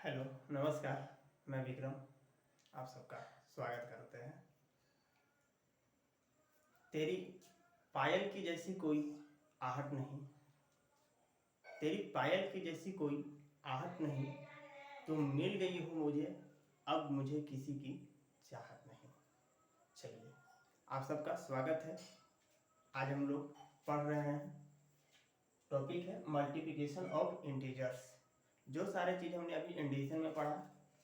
Hello, नमस्कार। मैं विक्रम आप सबका स्वागत करते हैं। तेरी पायल की जैसी कोई आहट नहीं, तेरी पायल की जैसी कोई आहट नहीं, तुम मिल गई हो मुझे, अब मुझे किसी की चाहत नहीं। चलिए, आप सबका स्वागत है। आज हम लोग पढ़ रहे हैं, टॉपिक है मल्टीप्लिकेशन ऑफ इंटीजर्स। जो सारे चीज़ हमने अभी एडिशन में पढ़ा,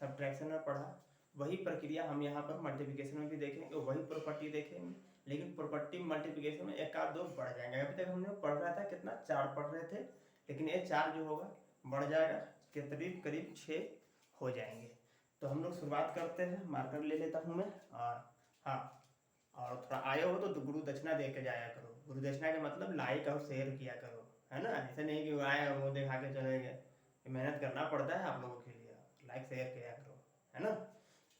सब्ट्रैक्शन में पढ़ा, वही प्रक्रिया हम यहाँ पर मल्टीप्लिकेशन में भी देखेंगे, वही प्रॉपर्टी देखेंगे। लेकिन प्रॉपर्टी मल्टीप्लिकेशन में एक आध दो बढ़ जाएंगे। अभी तक हमने पढ़ रहा था कितना, 4 पढ़ रहे थे, लेकिन ये 4 जो होगा बढ़ जाएगा कि करीब 6 हो जाएंगे। तो हम लोग शुरुआत करते हैं। मार्कर ले लेता हूँ मैं। और हाँ, और थोड़ा आए हो तो गुरु दक्षिणा दे के जाया करो। गुरु दक्षिणा का मतलब लाइक और शेयर किया करो, है ना। ऐसा नहीं कि आए और वो दिखा के चले गए। मेहनत करना पड़ता है आप लोगों के लिए, लाइक शेयर किया करो, है ना।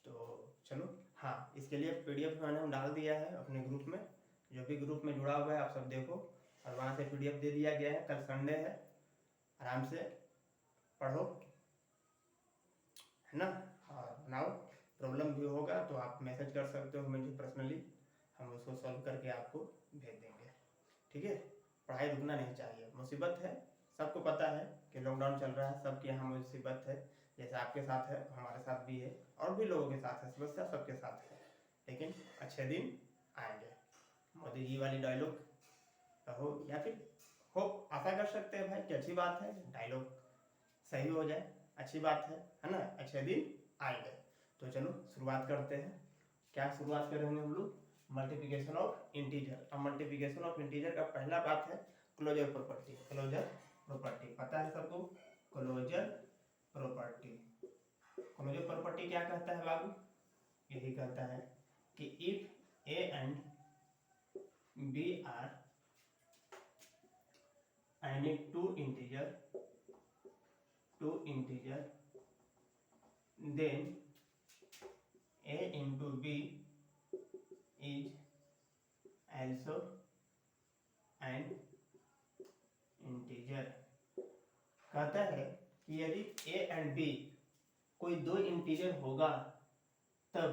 तो चलो, हाँ, इसके लिए पीडीएफ मैंने डाल दिया है अपने ग्रुप में। जो भी ग्रुप में जुड़ा हुआ है आप सब देखो, और वहाँ से पीडीएफ दे दिया गया है। कल संडे है, आराम से पढ़ो, है ना। और बनाओ। प्रॉब्लम भी होगा तो आप मैसेज कर सकते हो मुझे पर्सनली, हम उसको सॉल्व करके आपको भेज देंगे। ठीक है। पढ़ाई रुकना नहीं चाहिए। मुसीबत है, सबको पता है कि लॉकडाउन चल रहा है, सबके यहाँ मुसीबत है। जैसे आपके साथ है, हमारे साथ भी है, और भी लोगों के साथ है। समस्या सबके साथ है, लेकिन अच्छे दिन आएंगे। मोदी जी वाली डायलॉग कहो, या फिर हो, आशा कर सकते हैं भाई कि अच्छी बात है, डायलॉग सही हो जाए, अच्छी बात है ना। अच्छे दिन आएंगे। तो चलो शुरुआत करते हैं। क्या शुरुआत करेंगे हम लोग? Multiplication of integer. अब मल्टीप्लिकेशन ऑफ इंटीजर का पहला बात है क्लोजर प्रॉपर्टी। क्लोजर प्रॉपर्टी पता है सबको? क्लोजर प्रॉपर्टी, क्लोजर प्रॉपर्टी क्या कहता है बाबू? यही कहता है कि if a and b are any two integer then a into b is also an integer। कहता है कि यदि a एंड b कोई दो इंटीजर होगा, तब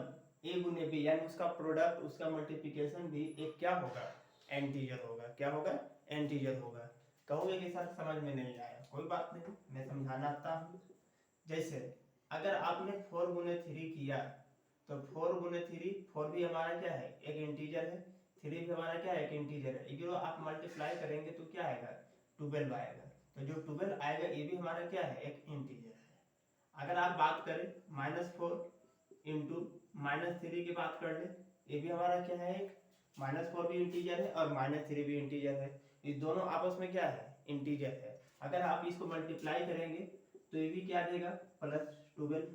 a गुने b यानी उसका प्रोडक्ट, उसका मल्टीप्लिकेशन भी एक क्या होगा? इंटीजर होगा। क्या होगा? इंटीजर होगा। कहोगे कि सर समझ में नहीं आया, कोई बात नहीं, मैं समझाना आता हूँ। जैसे अगर आपने 4 गुने 3 किया, तो 4 गुने 3, 4 भी हमारा क्या है? एक इंटीजर है। 3 भी हमारा क्या है? एक इंटीजर है। इधर आप मल्टीप्लाई करेंगे तो क्या आएगा? 12 आएगा। तो जो 12 आएगा ये भी हमारा क्या है? एक इंटीजर है। अगर आप बात करें -4 इंटू -3 की बात कर ले, ये भी हमारा क्या है? एक -4 भी इंटीजर है और -3 भी इंटीजर है। ये दोनों आपस में क्या है? इंटीजर है। अगर आप इसको मल्टीप्लाई करेंगे तो ये भी क्या देगा? +12।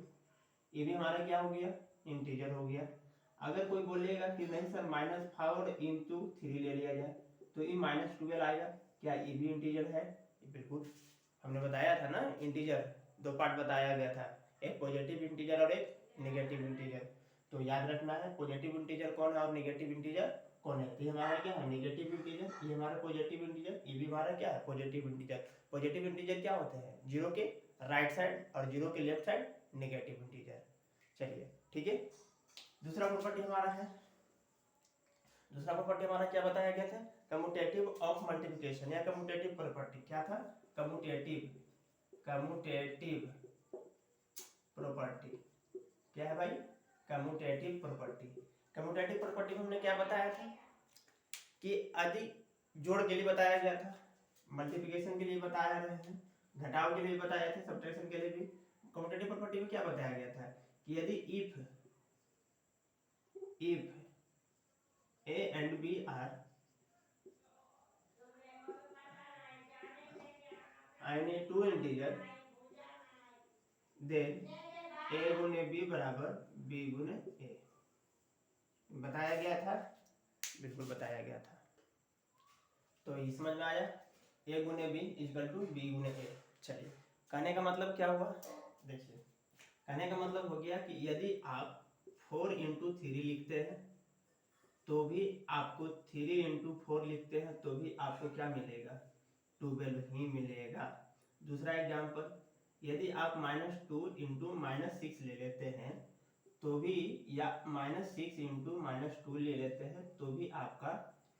ये भी हमारा क्या हो गया? इंटीजर हो गया। अगर कोई बोलेगा कि नहीं सर -4 इंटू 3 ले लिया जाए, तो ये -12 आएगा। क्या ये भी इंटीजर है? बिल्कुल, हमने बताया था ना, इंटीजर 2 पार्ट बताया गया था, एक पॉजिटिव इंटीजर और एक नेगेटिव इंटीजर। तो याद रखना है पॉजिटिव इंटीजर कौन है और नेगेटिव इंटीजर कौन है। तो ये हमारा क्या है? Negative integer. ये हमारा पॉजिटिव इंटीजर, ये भी हमारा क्या है? Positive integer. पॉजिटिव इंटीजर क्या होते हैं? 0 के राइट साइड और 0 के लेफ्ट साइड नेगेटिव इंटीजर। चलिए, ठीक है। दूसरा प्रॉपर्टी हमारा है, दूसरा प्रॉपर्टी हमारा क्या बताया गया था? कम्यूटेटिव ऑफ मल्टीप्लिकेशन या कम्यूटेटिव प्रॉपर्टी। क्या था? Commutative property. क्या है भाई? Commutative property. कम्यूटेटिव प्रॉपर्टी में हमने क्या बताया था कि यदि जोड़ के लिए बताया गया था, मल्टीप्लिकेशन के लिए बताया रहे हैं, घटाव के लिए बताया था, सब्ट्रैक्शन के लिए भी। कम्यूटेटिव प्रॉपर्टी में क्या बताया गया था कि यदि if a and b are any two integer, then a गुने b बराबर b गुने a। बताया गया था, बिल्कुल बताया गया था। तो ये समझ में आया, a गुने b इक्वल टू b गुने a। चलिए, कहने का मतलब क्या हुआ? देखिए, कहने का मतलब हो गया कि यदि आप 4 इंटू 3 लिखते हैं तो भी आपको 3 इंटू 4 लिखते हैं तो भी आपको क्या मिलेगा? 12 ही मिलेगा। दूसरा एग्जाम्पल, यदि आप -2 इंटू -6 ले लेते हैं तो भी, या -6 इंटू -2 ले लेते हैं तो भी आपका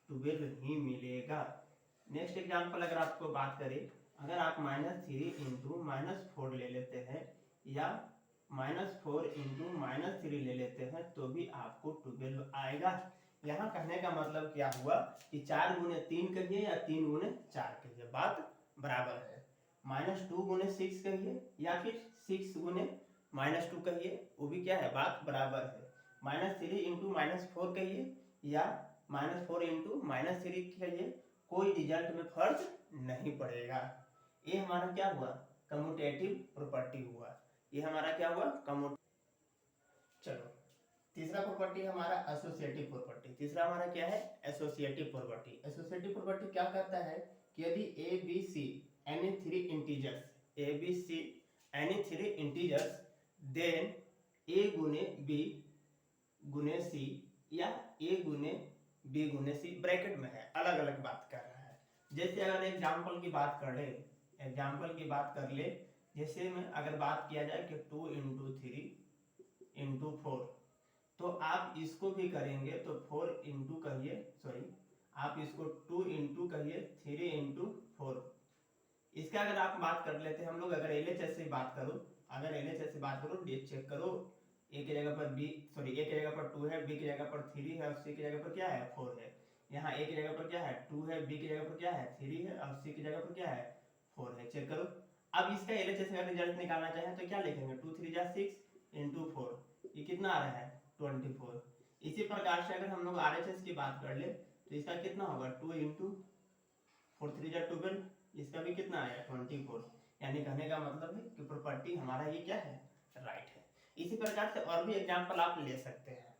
12 ही मिलेगा। नेक्स्ट एग्जाम्पल अगर आपको बात करें, अगर आप -3 इंटू -4 ले लेते हैं या -4 इंटू -3 ले लेते हैं तो भी आपको 12 आएगा। यहाँ कहने का मतलब क्या हुआ कि 4 गुने 3 कहिए या 3 गुने 4 कहिए, बात बराबर है। -2 गुने 6 कहिए या फिर 6 गुने -2 कहिए, वो भी क्या है, बात बराबर है। -3 इंटू -4 कहिए या -4 इंटू -3 कहिए, कोई रिजल्ट में फर्क नहीं पड़ेगा। ये हमारा क्या हुआ, कम्यूटेटिव प्रॉपर्टी हुआ। ये हमारा क्या हुआ, चलो तीसरा प्रॉपर्टी हमारा एसोसिएटिव प्रॉपर्टी। तीसरा हमारा क्या है, एसोसिएटिव प्रॉपर्टी। एसोसिएटिव प्रॉपर्टी क्या कहता है कि यदि A B C any three integers, A B C any three integers, then A गुने बी गुने सी या ए गुने बी गुने सी, ब्रैकेट में है, अलग अलग बात कर रहा है। जैसे अगर एग्जाम्पल की बात कर ले, एग्जाम्पल की बात कर ले, जैसे में अगर बात किया जाए कि 2 इंटू 3 इंटू 4, तो आप इसको भी करेंगे तो 4 इंटू कहिए, सॉरी आप इसको 2 इंटू कहिए 3 इंटू 4। इसका अगर आप बात कर लेते हैं हम लोग, अगर एलएचएस से बात करो, अगर एलएचएस से बात करो, चेक करो, ए की जगह पर बी, सॉरी ए की जगह पर 2 है, बी की जगह पर 3 है और सी की जगह पर क्या है, 4 है। यहाँ ए की जगह पर क्या है, 2 है, बी की जगह पर क्या है, 3 है और सी की जगह पर क्या है, 4 है। चेक करो। अब इसका एलएचएस का रिजल्ट निकालना चाहें तो क्या लिखेंगे, 2 3 जा 6 इंटू 4, ये कितना आ रहा है, 24। इसी प्रकार से अगर हम लोग आरएचएस की बात कर ले तो इसका कितना होगा, 2 इंटू 4 3 जा 12, इसका भी कितना आया, 24। यानी कहने का मतलब है कि प्रॉपर्टी हमारा ये क्या है, राइट है। इसी प्रकार से और भी एग्जांपल आप ले सकते हैं।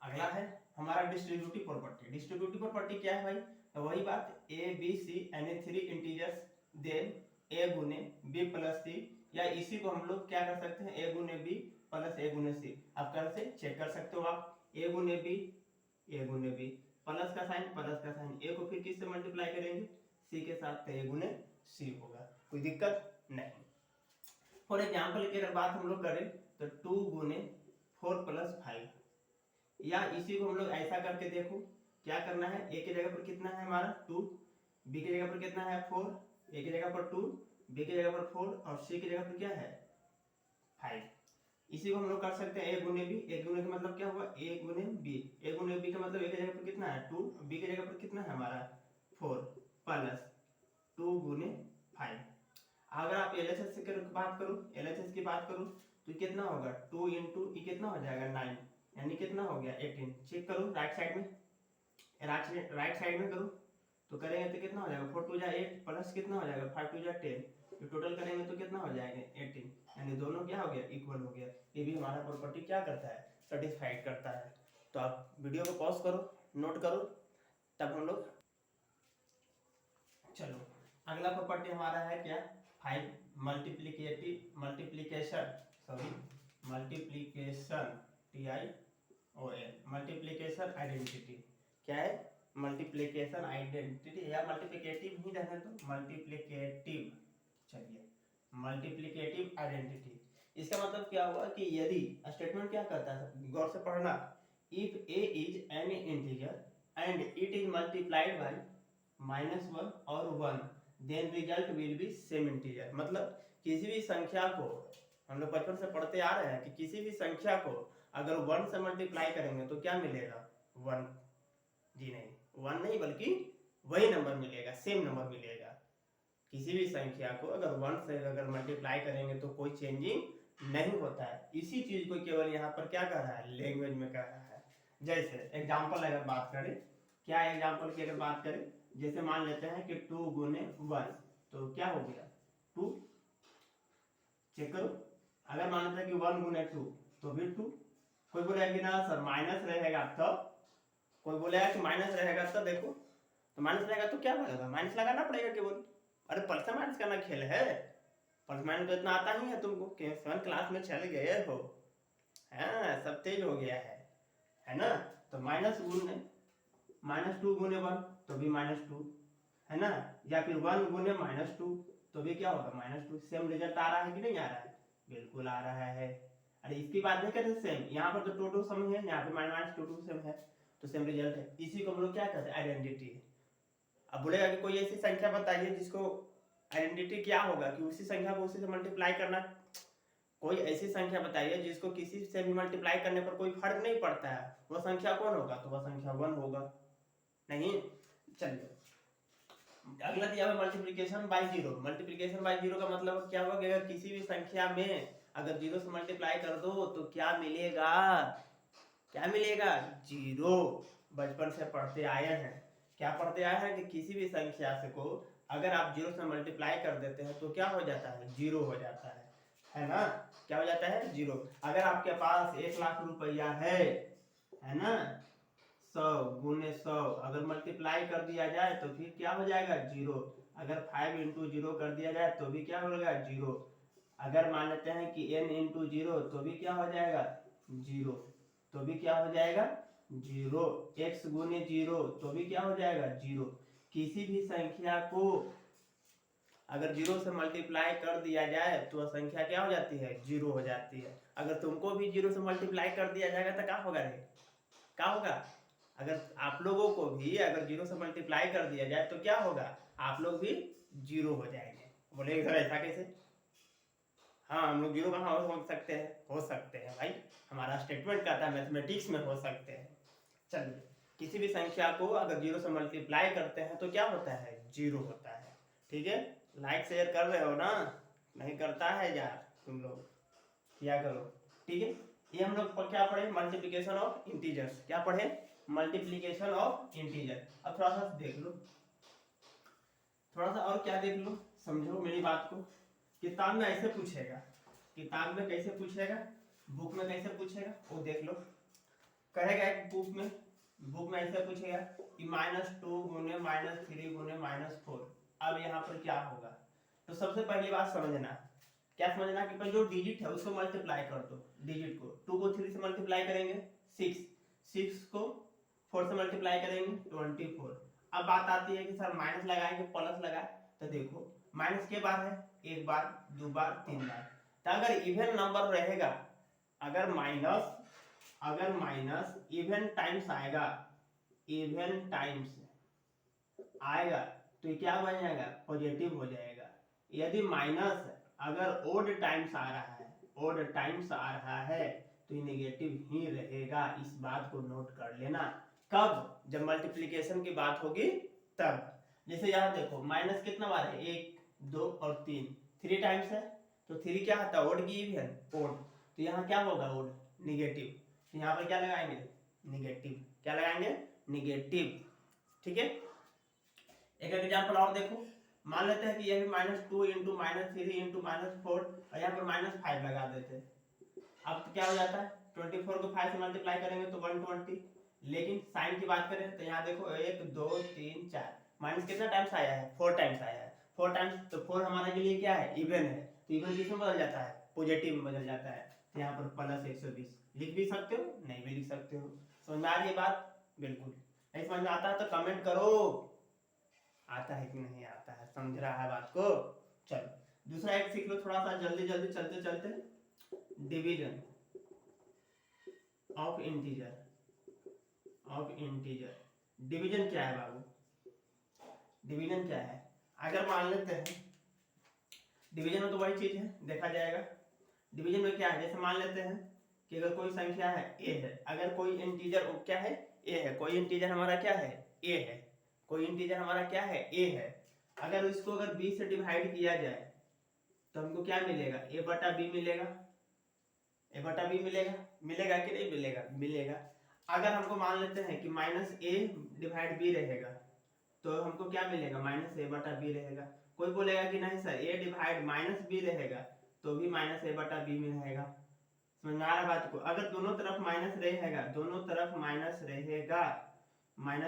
अगला है हमारा डिस्ट्रीब्यूटिव प्रॉपर्टी। डिस्ट्रीब्यूटिव प्रॉपर्टी क्या है भाई, तो वही बात, A B C any three integers, then A गुने बी प्लस सी, या इसी को हम लोग क्या कर सकते हैं, ए गुने बी प्लस ए गुने सी। आप कैसे चेक कर सकते हो, आप ए गुने बी प्लस का साइन, ए को फिर किससे मल्टीप्लाई करेंगे, सी के साथ, तो ए गुने सी होगा, कोई दिक्कत नहीं। फॉर एग्जाम्पल की अगर बात हम लोग करें तो 2 गुने 4 प्लस 5, या इसी को हम लोग ऐसा करके देखो, क्या करना है, ए की जगह पर कितना है हमारा 2, बी की जगह पर कितना है 4, ए की जगह पर 2, बी की जगह पर 4 और सी की जगह पर क्या है 5। इसी को हम लोग कर सकते हैं ए गुने बी, ए गुने का मतलब क्या हुआ, ए गुने बी, ए गुने बी का मतलब ए की जगह पर कितना है 2, बी की जगह पर कितना है हमारा 4 प्लस 2 गुने 5। अगर आप एलएचएस की बात करो, एलएचएस की बात करो तो कितना होगा, 2 इंटू ये कितना हो जाएगा 9, यानी कितना हो गया 18। चेक करो राइट साइड में, राइट साइड में करो तो करेंगे तो कितना हो जाएगा, 4 2 जा 8 प्लस कितना हो जाएगा 5 2 जा 10, तो टोटल करेंगे तो कितना हो जाएगा 18, यानी दोनों क्या हो गया, इक्वल हो गया। ये भी हमारा प्रॉपर्टी क्या करता है, सेटिस्फाइड करता है। तो आप वीडियो को पॉज करो, नोट करो, तब हम लोग, चलो अगला प्रॉपर्टी हमारा है क्या, 5 मल्टीप्लिकेशन TION, मल्टीप्लिकेशन आइडेंटिटी। क्या है, मल्टीप्लिकेशन आइडेंटिटी, या मल्टीप्लिकेटिव ही रहने दो, मल्टीप्लिकेटिव, चलिए मल्टीप्लिकेटिव आइडेंटिटी। इसका मतलब क्या हुआ कि यदि, स्टेटमेंट क्या कहता है, गौर से पढ़ना, if a is any integer and it is multiplied by -1 और 1, then result will be same integer. मतलब किसी भी संख्या को, हम लोग बचपन से पढ़ते आ रहे हैं कि किसी भी संख्या को अगर 1 से मल्टीप्लाई करेंगे तो क्या मिलेगा, 1, जी नहीं 1 नहीं बल्कि वही नंबर मिलेगा, सेम नंबर मिलेगा। किसी भी संख्या को अगर 1 से अगर मल्टीप्लाई करेंगे तो कोई चेंजिंग नहीं होता है। इसी चीज को केवल यहाँ पर क्या कर रहा है, लैंग्वेज में कर रहा है। जैसे एग्जाम्पल अगर बात करें, क्या एग्जाम्पल की अगर बात करें, जैसे मान लेते हैं कि 2 गुने 1, तो क्या हो गया 2। चेक करो, अगर मान लेते हैं कि 1 गुने 2 तो भी 2। कोई बोलेगा कि ना सर माइनस रहेगा तब, कोई बोलेगा कि माइनस रहेगा तब, देखो तो माइनस रहेगा तो क्या बोलेगा, माइनस लगाना पड़ेगा केवल। अरे प्लस माइनस करना खेल है, प्लस माइनस तो इतना आता ही है तुमको, 7 क्लास में चल गए हो, हाँ सब तेज हो गया है ना। तो -2 गुने 1 तो भी -2 है ना, या फिर 1 गुने -2 तो भी क्या होगा -2। सेम रिजल्ट आ रहा है कि नहीं आ रहा है? बिल्कुल आ रहा है। अरे इसकी बात नहीं करते सेम, यहाँ पर तो 2 सम है, यहाँ पे -2 सेम है, तो सेम रिजल्ट है। इसी को हम लोग क्या कहते हैं? आइडेंटिटी। अब बोलेगा कि कोई ऐसी संख्या बताइए जिसको आइडेंटिटी क्या होगा कि उसी संख्या को उसी से मल्टीप्लाई करना। कोई ऐसी संख्या बताइए जिसको किसी से भी मल्टीप्लाई करने पर कोई फर्क नहीं पड़ता है, वह संख्या कौन होगा? तो वह संख्या 1 होगा। नहीं, चलिए अगला दिया हुआ multiplication by zero. Multiplication by zero का मतलब क्या हुआ कि अगर किसी भी संख्या में अगर जीरो से मल्टीप्लाई कर दो तो क्या मिलेगा? क्या मिलेगा? जीरो। बचपन से पढ़ते आए हैं, क्या पढ़ते आए हैं कि किसी भी संख्या से को अगर आप जीरो से मल्टीप्लाई कर देते हैं तो क्या हो जाता है? जीरो हो जाता है ना? क्या हो जाता है? जीरो। अगर आपके पास 1,00,000 रुपया है ना, 100 गुने 100 अगर मल्टीप्लाई कर दिया जाए तो फिर क्या हो जाएगा? जीरो। अगर 5 इंटू जीरो कर दिया जाए तो भी क्या होगा? जीरो। अगर मान लेते हैं कि n इंटू जीरो तो भी क्या हो जाएगा? जीरो। तो भी क्या हो जाएगा? जीरो। x गुने जीरो तो भी क्या हो जाएगा? जीरो। किसी भी संख्या को अगर जीरो से मल्टीप्लाई कर दिया जाए तो वह संख्या क्या हो जाती है? जीरो हो जाती है। अगर तुमको भी जीरो से मल्टीप्लाई कर दिया जाएगा तो क्या होगा रे? क्या होगा? अगर आप लोगों को भी अगर जीरो से मल्टीप्लाई कर दिया जाए तो क्या होगा? आप लोग भी जीरो हो जाएंगे। बोले सर ऐसा कैसे? हाँ, हम लोग जीरो कहाँ हो सकते हैं? हो सकते हैं भाई, हमारा स्टेटमेंट कहता है मैथमेटिक्स में हो सकते हैं। चलिए, किसी भी संख्या को अगर जीरो से मल्टीप्लाई करते हैं तो क्या होता है? जीरो होता है। ठीक है, लाइक शेयर कर रहे हो ना? नहीं करता है यार तुम लोग, किया करो। ठीक है, ये हम लोग क्या पढ़े? Multiplication of integers. क्या पढ़े? Multiplication of integer. अब थोड़ा सा देख लो, थोड़ा सा और क्या देख लो, समझो मेरी बात को। किताब में ऐसे पूछेगा, किताब में कैसे पूछेगा, बुक में कैसे पूछेगा वो देख लो। कहेगा एक बुक में ऐसे पूछेगा कि -2 गुने -3 गुने -4। अब यहाँ पर क्या होगा? तो सबसे पहली बात समझना, क्या समझना कि जो डिजिट है उसको मल्टीप्लाई कर दो। डिजिट को 2 को 3 से मल्टीप्लाई करेंगे 6, 6 को 4 से मल्टीप्लाई करेंगे 24। अब बात आती है कि सर माइनस लगाए कि प्लस लगाए, तो देखो माइनस के बार है, एक बार, दो बार, तीन बार। तो अगर इवन नंबर रहेगा, अगर माइनस इवन टाइम्स आएगा, इवन टाइम्स आएगा तो ये क्या बन जाएगा? पॉजिटिव हो जाएगा। यदि माइनस अगर ओड टाइम्स आ रहा है, ओड टाइम्स आ रहा है तो ये नेगेटिव ही रहेगा। इस बात को नोट कर लेना। कब? जब मल्टीप्लिकेशन की बात होगी तब। जैसे यहाँ देखो माइनस कितना बार है? 1, 2 और 3, 3 टाइम्स है, तो 3 क्या होता है? ओड की इवन, ओड। तो यहाँ क्या होगा? Odd, negative. तो यहाँ पर क्या लगाएंगे? निगेटिव। क्या लगाएंगे? निगेटिव। ठीक है, एक एग्जाम्पल और देखो। मान लेते हैं कि ये भी -2 इंटू -3 इंटू -4 और यहाँ पर -5 लगा देते हैं। अब तो क्या हो जाता है? 24 को 5 से मल्टीप्लाई करेंगे तो 120। लेकिन साइन की बात करें तो यहाँ देखो 1, 2, 3, 4 माइनस कितना टाइम्स आया है? 4 टाइम्स आया है। 4 टाइम्स, तो 4 हमारे के लिए क्या है? इवन है। तो इवन किस में बदल जाता है? पॉजिटिव में बदल जाता है। तो यहाँ पर +120 लिख भी सकते हो, नहीं भी लिख सकते हो। समझ में आ रही है बात? बिल्कुल। नहीं समझ में आता है तो कमेंट करो, आता है कि नहीं आता है, समझ रहा है बात को? चलो दूसरा एक सीख लो थोड़ा सा जल्दी जल्दी चलते चलते। Division of integer, of integer. Division क्या है बाबू? डिवीजन क्या है? अगर मान लेते हैं डिवीजन में तो वही चीज है, देखा जाएगा। डिवीजन में क्या है? जैसे मान लेते हैं कि अगर कोई संख्या है a है, अगर कोई इंटीजर क्या है? a है। कोई इंटीजर हमारा क्या है? a है। कोई इंटीजर हमारा क्या है? a है। अगर इसको अगर b से डिवाइड किया जाए तो हमको क्या मिलेगा? a बटा b मिलेगा। a बटा b मिलेगा, मिलेगा कि नहीं मिलेगा? मिलेगा। अगर हमको मान लेते हैं कि -a डिवाइड b रहेगा तो हमको क्या मिलेगा? -a बटा b रहेगा। कोई बोलेगा कि नहीं सर a डिवाइड -b रहेगा तो भी -a बटा b में रहेगा। समझ में आ रहा बात को? अगर दोनों तरफ माइनस रहेगा, दोनों तरफ माइनस रहेगा, -a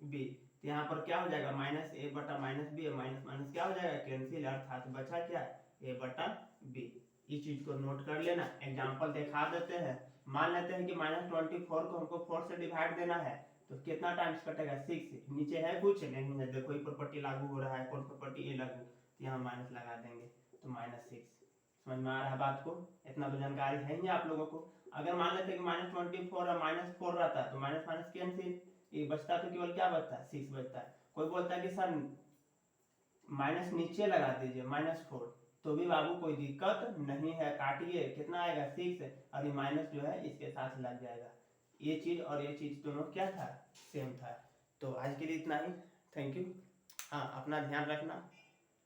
-b, तो यहाँ पर क्या हो जाएगा? -a बटा -b, माइनस माइनस क्या हो जाएगा? कैंसिल, अर्थात बचा क्या? a बटा b। इस चीज को नोट कर लेना। एग्जांपल दिखा देते हैं। मान लेते हैं कि -24 को हमको 4 से डिवाइड देना है तो कितना टाइम्स कटेगा? 6। नीचे है कुछ नहीं है, देखो ये प्रॉपर्टी लागू हो रहा है। कौन प्रॉपर्टी? ए लागू। तो यहाँ माइनस लगा देंगे तो -6। समझ में आ रहा है बात को? इतना तो जानकारी है ही आप लोगों को। अगर मान लेते कि -24 और -4 रहता तो माइनस माइनस कैंसिल, ये बचता तो केवल क्या बचता है 6 बचता है। कोई बोलता है कि सर माइनस नीचे लगा दीजिए -4, तो भी बाबू कोई दिक्कत नहीं है, काटिए कितना आएगा 6 और ये माइनस जो है इसके साथ लग जाएगा। ये चीज और ये चीज दोनों क्या था, सेम था। तो आज के लिए इतना ही, थैंक यू। हाँ, अपना ध्यान रखना,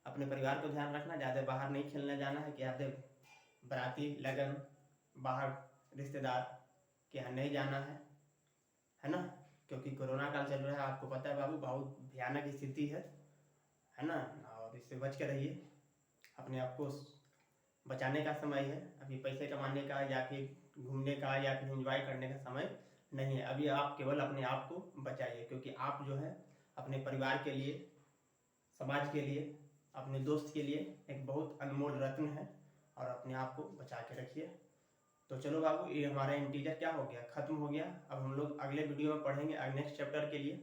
अपने परिवार को ध्यान रखना, ज़्यादा बाहर नहीं खेलने जाना है, कि ज़्यादा बराती लगन बाहर रिश्तेदार के यहाँ नहीं जाना है ना, क्योंकि कोरोना काल चल रहा है, आपको पता है बाबू बहुत भयानक स्थिति है ना। और इससे बच के रहिए, अपने आप को बचाने का समय है, अभी पैसे कमाने का या फिर घूमने का या फिर एंजॉय करने का समय नहीं है। अभी आप केवल अपने आप को बचाइए, क्योंकि आप जो है अपने परिवार के लिए, समाज के लिए, अपने दोस्त के लिए एक बहुत अनमोल रत्न है, और अपने आप को बचा के रखिए। तो चलो बाबू, ये हमारा इंटीजर क्या हो गया, खत्म हो गया। अब हम लोग अगले वीडियो में पढ़ेंगे नेक्स्ट चैप्टर के लिए।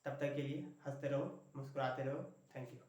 तब तक के लिए हंसते रहो, मुस्कुराते रहो। Thank you.